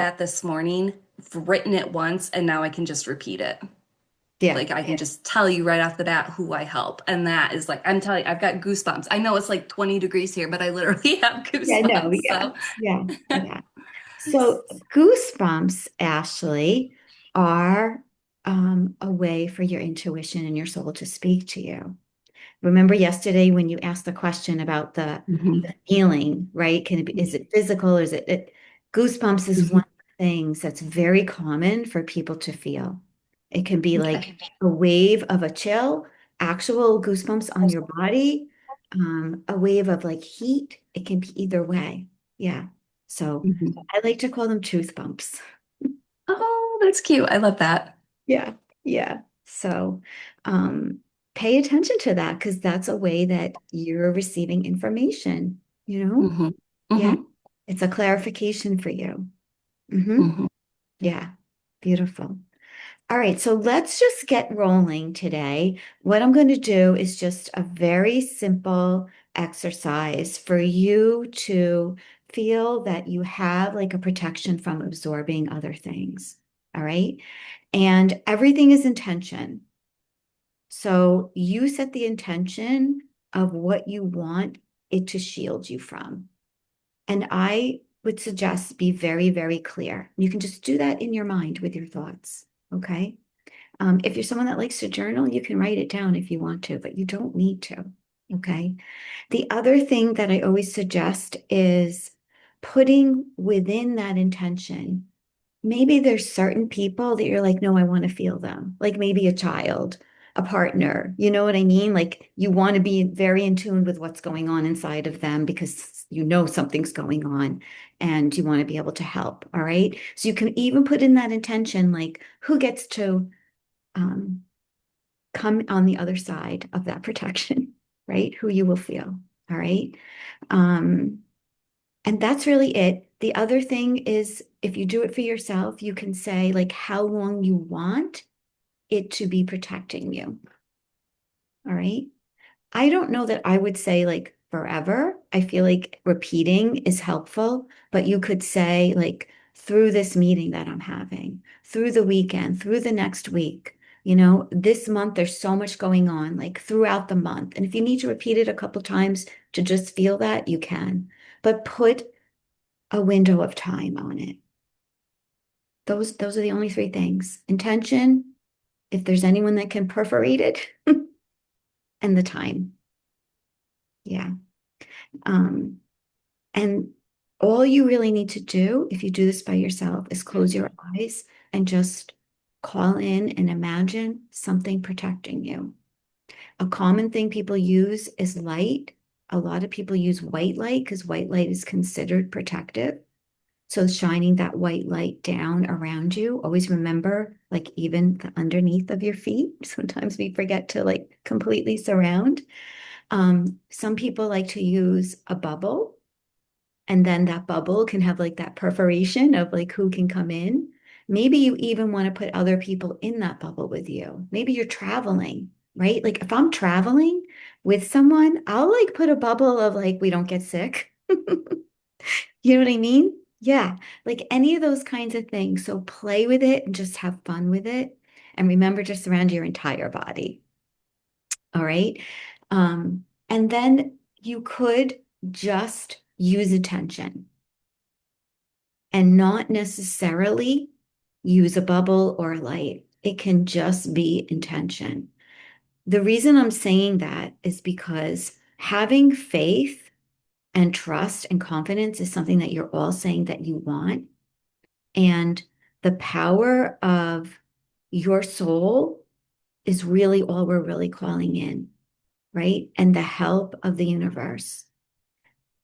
that this morning, I've written it once, and now I can just repeat it. Yeah. Like I can just tell you right off the bat who I help. And that is like, I'm telling you, I've got goosebumps. I know it's like 20 degrees here, but I literally have Yeah, no, goosebumps. yeah, So, yeah, yeah. So goosebumps, Ashley, are a way for your intuition and your soul to speak to you. Remember yesterday when you asked the question about the mhm, feeling, right? Can it be, is it physical? Is it goosebumps is one mhm. of the things that's very common for people to feel. It can be Okay. like a wave of a chill, actual goosebumps on your body, a wave of like heat. It can be either way. Yeah. So Mhm. I like to call them tooth bumps. Oh, that's cute. I love that. Yeah, yeah. So, um, pay attention to that because that's a way that you're receiving information, you know? Hmm. Yeah. Hmm. It's a clarification for you. Hmm. Hmm. Yeah. Beautiful. All right, so let's just get rolling today. What I'm going to do is just a very simple exercise for you to feel that you have like a protection from absorbing other things. All right. And everything is intention. So you set the intention of what you want it to shield you from. And I would suggest be very, very clear. You can just do that in your mind with your thoughts. Okay. If you're someone that likes to journal, you can write it down if you want to, but you don't need to. Okay. The other thing that I always suggest is putting within that intention. Maybe there's certain people that you're like, no, I want to feel them. Like maybe a child, a partner. You know what I mean? Like you want to be very in tune with what's going on inside of them because you know something's going on and you want to be able to help. All right. So you can even put in that intention, like who gets to um, come on the other side of that protection, right? Who you will feel. All right. Um, and that's really it. The other thing is if you do it for yourself, you can say like how long you want it to be protecting you. All right. I don't know that I would say like forever. I feel like repeating is helpful, but you could say like through this meeting that I'm having, through the weekend, through the next week. This month there's so much going on, like throughout the month. And if you need to repeat it a couple times to just feel that, you can. But put a window of time on it. Those are the only three things. Intention, if there's anyone that can perforate it, and the time. Yeah. Um, And all you really need to do, if you do this by yourself, is close your eyes and just call in and imagine something protecting you. A common thing people use is light. A lot of people use white light because white light is considered protective. So shining that white light down around you, always remember, like even the underneath of your feet. Sometimes we forget to like completely surround. Some people like to use a bubble and then that bubble can have like that perforation of like who can come in. Maybe you even want to put other people in that bubble with you. Maybe you're traveling, right? Like if I'm traveling with someone, I'll like put a bubble of like we don't get sick. You know what I mean? Yeah, like any of those kinds of things. So play with it and just have fun with it. And remember to surround your entire body. All right. And then you could just use attention and not necessarily use a bubble or a light. It can just be intention. The reason I'm saying that is because having faith and trust and confidence is something that you're all saying that you want. And the power of your soul is really all we're really calling in, right? And the help of the universe.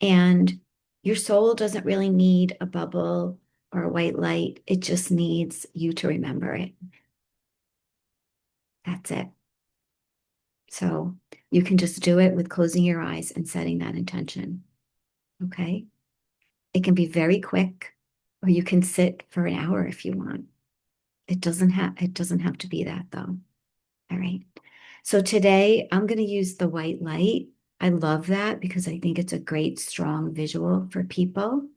And your soul doesn't really need a bubble or a white light. It just needs you to remember it. That's it. So you can just do it with closing your eyes and setting that intention. Okay. It can be very quick, or you can sit for an hour if you want. It doesn't have to be that though. All right. So today I'm going to use the white light. I love that because I think it's a great strong visual for people.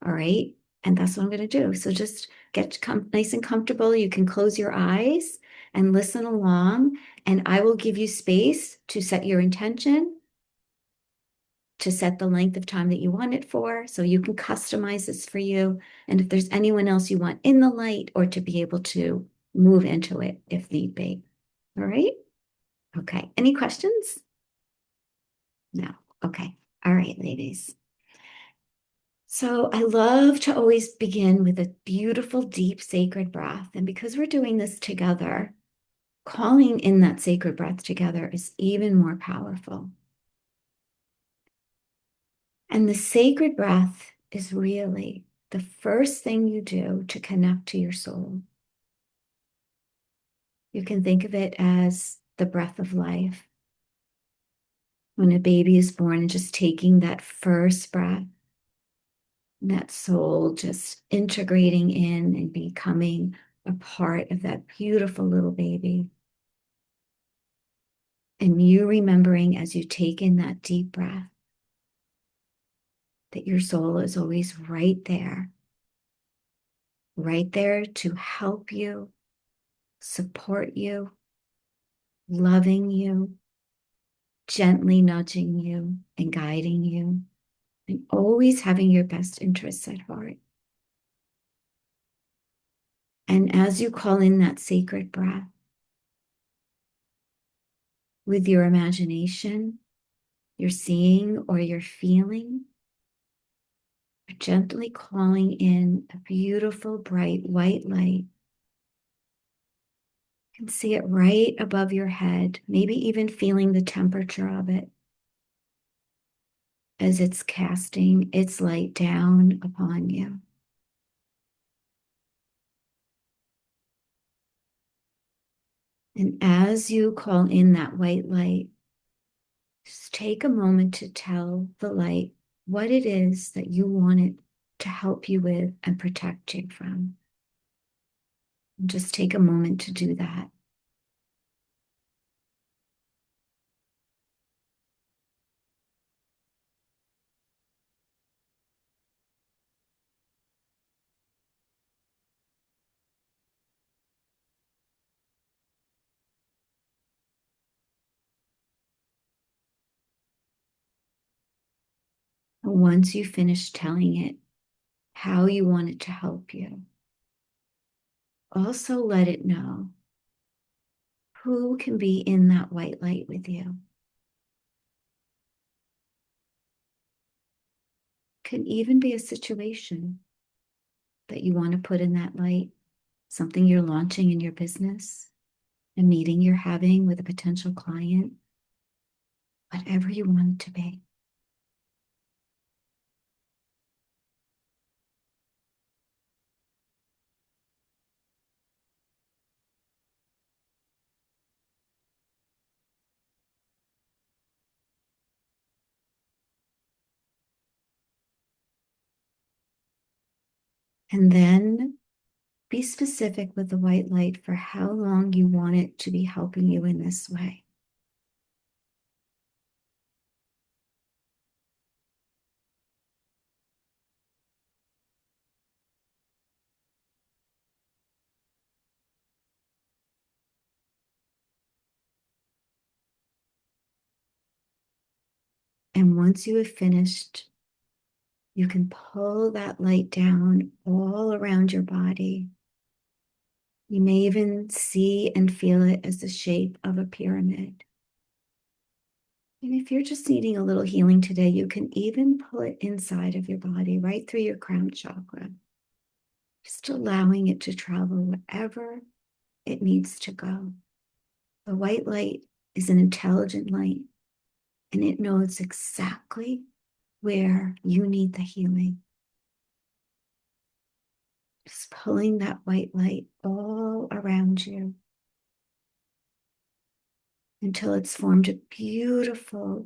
All right. And that's what I'm going to do. So just get nice and comfortable. You can close your eyes and listen along, and I will give you space to set your intention, to set the length of time that you want it for. So you can customize this for you. And if there's anyone else you want in the light, or to be able to move into it if need be. All right. Okay. Any questions? No. Okay. All right, ladies. So I love to always begin with a beautiful, deep, sacred breath. And because we're doing this together, calling in that sacred breath together is even more powerful. And the sacred breath is really the first thing you do to connect to your soul. You can think of it as the breath of life. When a baby is born, and just taking that first breath, and that soul just integrating in and becoming a part of that beautiful little baby. And you remembering as you take in that deep breath that your soul is always right there to help you, support you, loving you, gently nudging you and guiding you, and always having your best interests at heart. And as you call in that sacred breath with your imagination, you're seeing or you're feeling, you're gently calling in a beautiful, bright white light. You can see it right above your head, maybe even feeling the temperature of it as it's casting its light down upon you. And as you call in that white light, just take a moment to tell the light what it is that you want it to help you with and protect you from. And just take a moment to do that. And once you finish telling it how you want it to help you, also let it know who can be in that white light with you. Can even be a situation that you want to put in that light, something you're launching in your business, a meeting you're having with a potential client, whatever you want it to be. And then be specific with the white light for how long you want it to be helping you in this way. And once you have finished, you can pull that light down all around your body. You may even see and feel it as the shape of a pyramid. And if you're just needing a little healing today, you can even pull it inside of your body, right through your crown chakra, just allowing it to travel wherever it needs to go. The white light is an intelligent light, and it knows exactly where you need the healing. Just pulling that white light all around you until it's formed a beautiful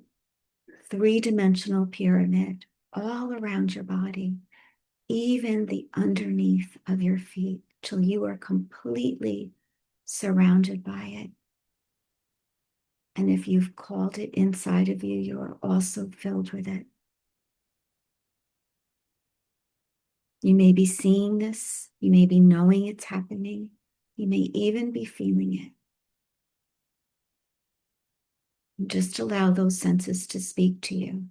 three-dimensional pyramid all around your body, even the underneath of your feet, till you are completely surrounded by it. And if you've called it inside of you, you are also filled with it. You may be seeing this. You may be knowing it's happening. You may even be feeling it. Just allow those senses to speak to you.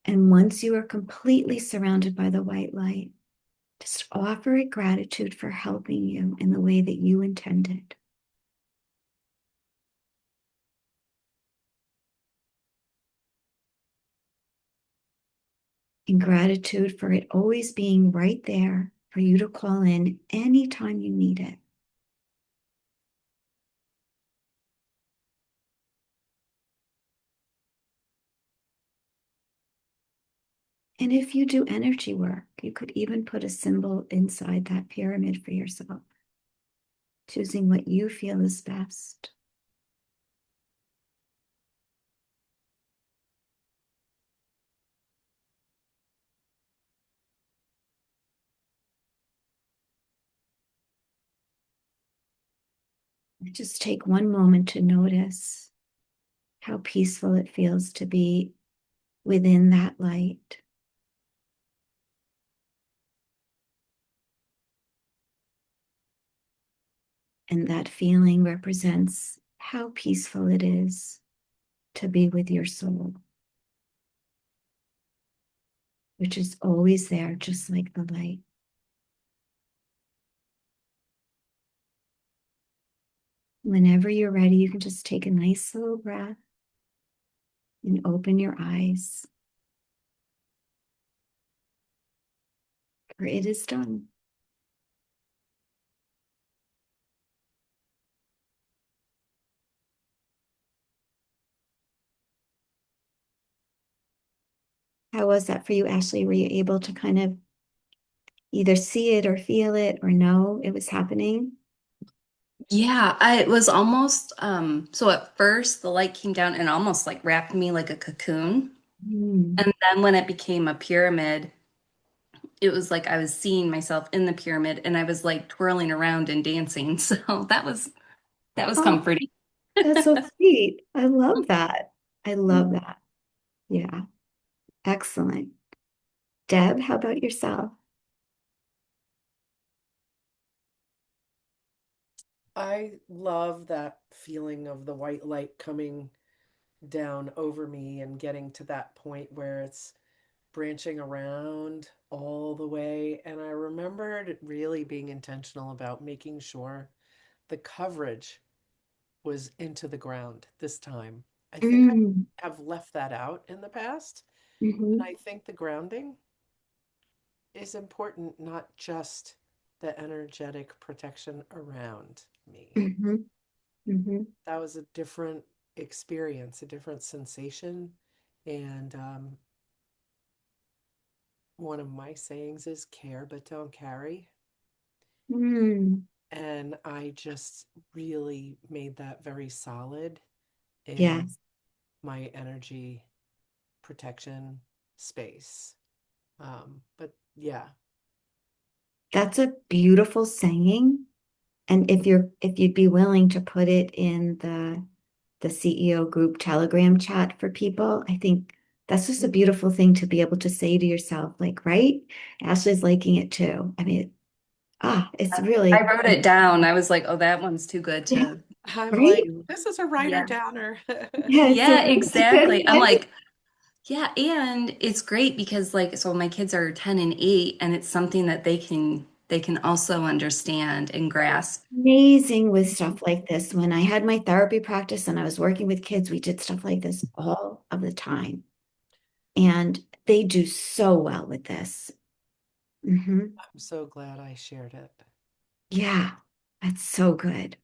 And once you are completely surrounded by the white light, just offer it gratitude for helping you in the way that you intended. And gratitude for it always being right there for you to call in anytime you need it. And if you do energy work, you could even put a symbol inside that pyramid for yourself, choosing what you feel is best. Just take one moment to notice how peaceful it feels to be within that light. And that feeling represents how peaceful it is to be with your soul, which is always there, just like the light. Whenever you're ready, you can just take a nice little breath and open your eyes, for it is done. How was that for you, Ashley? Were you able to kind of either see it or feel it or know it was happening? Yeah, it was almost so at first the light came down and almost like wrapped me like a cocoon. Mm. And then when it became a pyramid, it was like I was seeing myself in the pyramid and I was like twirling around and dancing. So that was Oh, comforting. that's so sweet. I love that. I love that. Yeah, excellent. Deb, how about yourself? I love that feeling of the white light coming down over me and getting to that point where it's branching around all the way. And I remembered really being intentional about making sure the coverage was into the ground this time. I think I Mm, have left that out in the past. And hmm I think the grounding is important, not just the energetic protection around me. hmm hmm That was a different experience, a different sensation. And one of my sayings is care but don't carry. Mm, And I just really made that very solid in yes, my energy protection space. But yeah, that's a beautiful saying. And if you'd be willing to put it in the CEO group Telegram chat for people, I think that's just a beautiful thing to be able to say to yourself, like, right? Ashley's liking it too. I mean, it's I really, wrote it down. I was like, oh, that one's too good yeah, to I'm like, right? this is a writer Yeah. downer. Yeah, Yeah, it's a good exactly. I'm one. like, yeah, and it's great because like so my kids are 10 and 8 and it's something that they can also understand and Right. grasp. Amazing with stuff like this. When I had my therapy practice and I was working with kids, we did stuff like this all of the time. And they do so well with this. I'm so glad I shared it. Yeah, that's so good.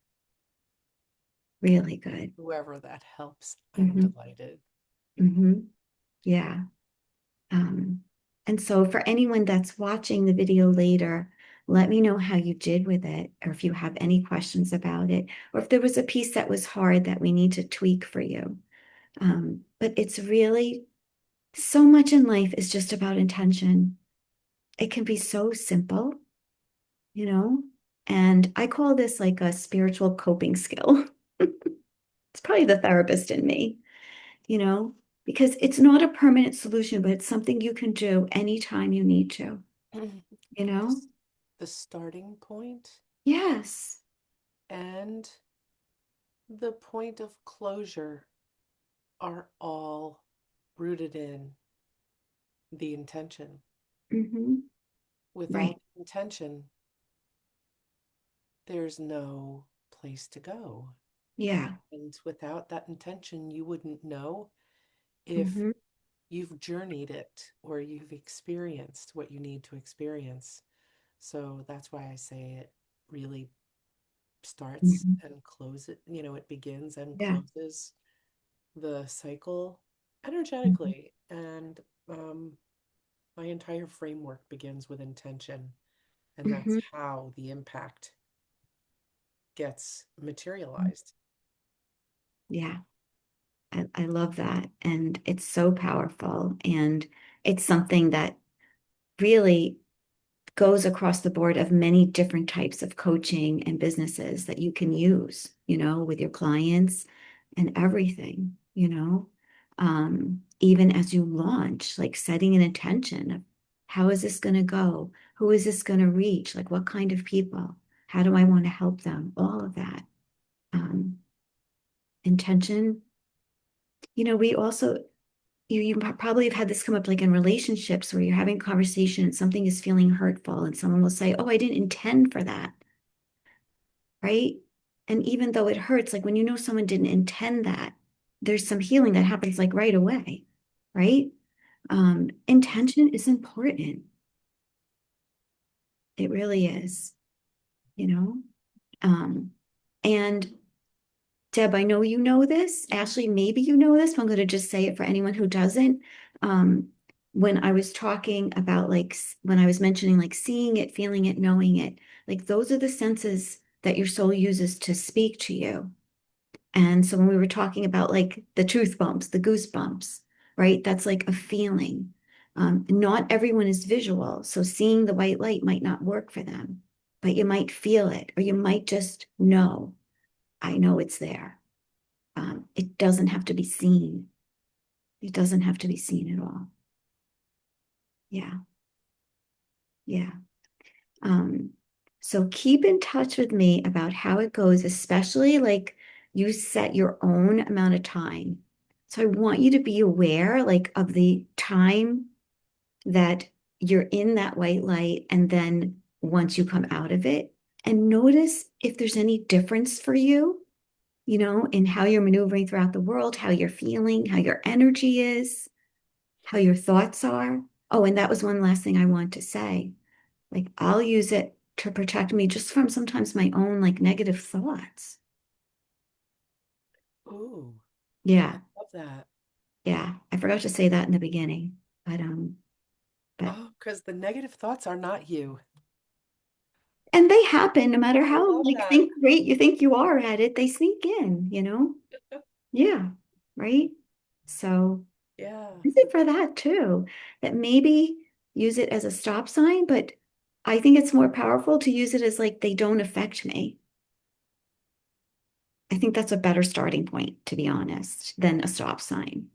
Really good. Whoever that helps, I am hmm delighted. hmm Yeah. Um, and so for anyone that's watching the video later, let me know how you did with it, or if you have any questions about it, or if there was a piece that was hard that we need to tweak for you. But it's really so much in life is just about intention. It can be so simple, you know? And I call this like a spiritual coping skill. It's probably the therapist in me. you know, because it's not a permanent solution, but it's something you can do anytime you need to, you know? This, the starting point Yes. and the point of closure are all rooted in the intention. Hmm. Right. Without intention, there's no place to go. Yeah. And without that intention, you wouldn't know if Hmm. you've journeyed it or you've experienced what you need to experience. So that's why I say it really starts Hmm. and closes, it begins and Yeah. closes the cycle Hmm. energetically. And um, my entire framework begins with intention. And that's Hmm. how the impact gets Hmm. materialized. Yeah. I love that. And it's so powerful. And it's something that really goes across the board of many different types of coaching and businesses that you can use, with your clients and everything, even as you launch, like setting an intention of how is this going to go? Who is this going to reach? Like what kind of people? How do I want to help them? All of that. Um, Intention, we also you probably have had this come up like in relationships where you're having a conversation and something is feeling hurtful and someone will say, "Oh, I didn't intend for that." Right? And even though it hurts, like when you know someone didn't intend that, there's some healing that happens like right away, right? Intention is important. It really is, you know? Um, and Deb, I know you know this. Ashley, maybe you know this, but I'm going to just say it for anyone who doesn't. Um, when I was talking about like when I was mentioning like seeing it, feeling it, knowing it, like those are the senses that your soul uses to speak to you. And so when we were talking about like the tooth bumps, the goosebumps, right? That's like a feeling. Not everyone is visual. So seeing the white light might not work for them, but you might feel it, or you might just know, I know it's there. It doesn't have to be seen. It doesn't have to be seen at all. Yeah. Yeah. Um, so keep in touch with me about how it goes, especially like you set your own amount of time. So I want you to be aware like of the time that you're in that white light and then once you come out of it and notice if there's any difference for you, in how you're maneuvering throughout the world, how you're feeling, how your energy is, how your thoughts are. Oh, and that was one last thing I want to say. Like I'll use it to protect me just from sometimes my own like negative thoughts. Ooh, I Yeah, love that. yeah. I forgot to say that in the beginning, but Oh, because the negative thoughts are not you. and they happen no matter I how love like that. think great you think you are at it, they sneak in. Yeah, right. So Yeah. use it for that too. That maybe use it as a stop sign, but I think it's more powerful to use it as like they don't affect me. I think that's a better starting point, to be honest, than a stop sign.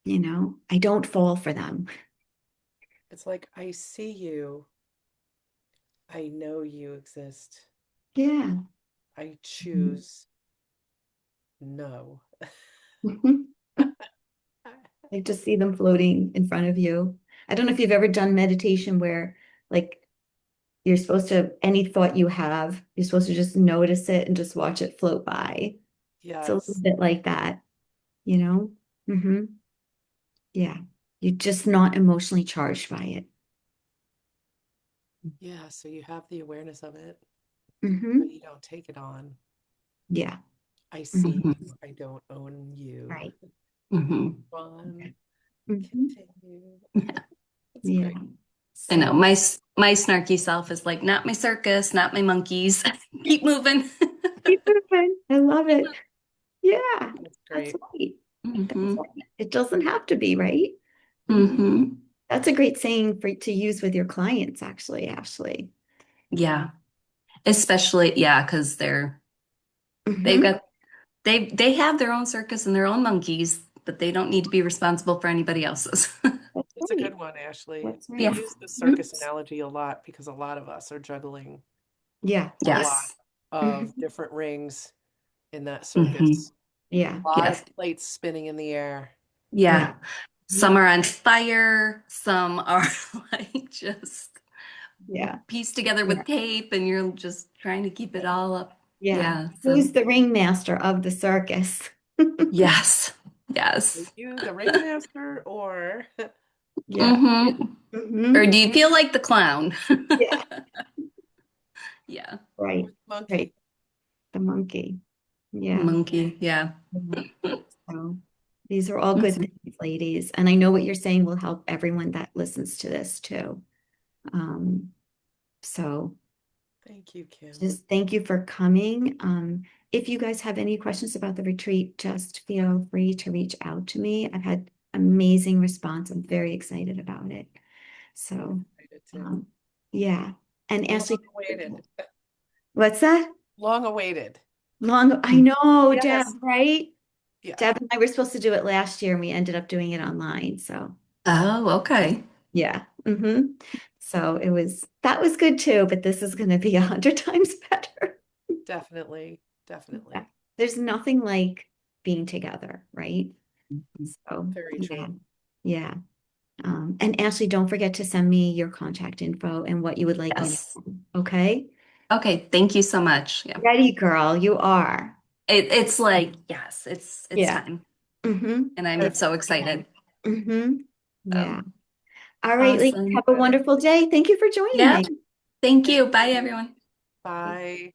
I don't fall for them. It's like, I see you. I know you exist. Yeah. I Mhm. choose no. Mhm. I just see them floating in front of you. I don't know if you've ever done meditation where like you're supposed to, any thought you have, you're supposed to just notice it and just watch it float by. It's a little Yes. bit like that, you know? Hmm. Yeah. You're just not emotionally charged by it. Yeah. So you have the awareness of it, but Hmm. you don't take it on. Yeah. I see Hmm. you. I don't own you. Right. Hmm. Fun. Hmm. Continue. That's Yeah. great. I know So my snarky self is like, not my circus, not my monkeys. Keep moving. keep moving. I love it. Yeah, That's that's great. right. That's Hmm. right. It doesn't have to be, right? Hmm. That's a great saying for to use with your clients, actually, Ashley. Yeah. Especially, yeah, because they've Hmm. got They have their own circus and their own monkeys, but they don't need to be responsible for anybody else's. That's It's a right. good one, Ashley. That's We Yeah. right. use the Mhm. circus analogy a lot because a lot of us are juggling Yeah. a Yeah. lot Yes. of Mhm. different rings in that Hmm. circus. Yeah. A lot Yes. of plates spinning in the air. Yeah. Yeah. Some Yeah. are on fire, some are like just Yeah. pieced together Yeah. with tape, and you're just trying to keep it all up. Yeah. Yeah. So, Who's the ringmaster of the circus? yes. Are Yes. you the ringmaster or Yeah. Hmm. Or Hmm. do you feel like the clown? Yeah. Yeah. Right. or the monkey? Right. The monkey. Yeah. Monkey. Yeah. Yeah. So these are all good Mhm. things, ladies. And I know what you're saying will help everyone that listens to this too. Um, so Thank you, Kim. just thank you for coming. If you guys have any questions about the retreat, just feel free to reach out to me. I've had amazing response. I'm very excited about it. I'm So, excited too. um, yeah. And Long Ashley, awaited. what's that? Long awaited. I know, Deb, Yes. right? Yeah, Deb and I were supposed to do it last year and we ended up doing it online. So, Oh, okay. yeah. So that was good too, but this is going to be 100 times better. definitely. Yeah. Definitely. There's nothing like being together, right? So, Very yeah. true. Yeah. And Ashley, don't forget to send me your contact info and what you would like me to Yes. do. Okay? Okay. Thank you so much. Yeah. Ready, girl, you are. It's like, yes, it's Yeah. time. Mm-hmm. And I'm Good. so excited. Mm-hmm. So Yeah. All right, ladies, have awesome. a wonderful day. Thank you for joining Yeah. me. Thank Thank you. Bye, you. everyone. Bye.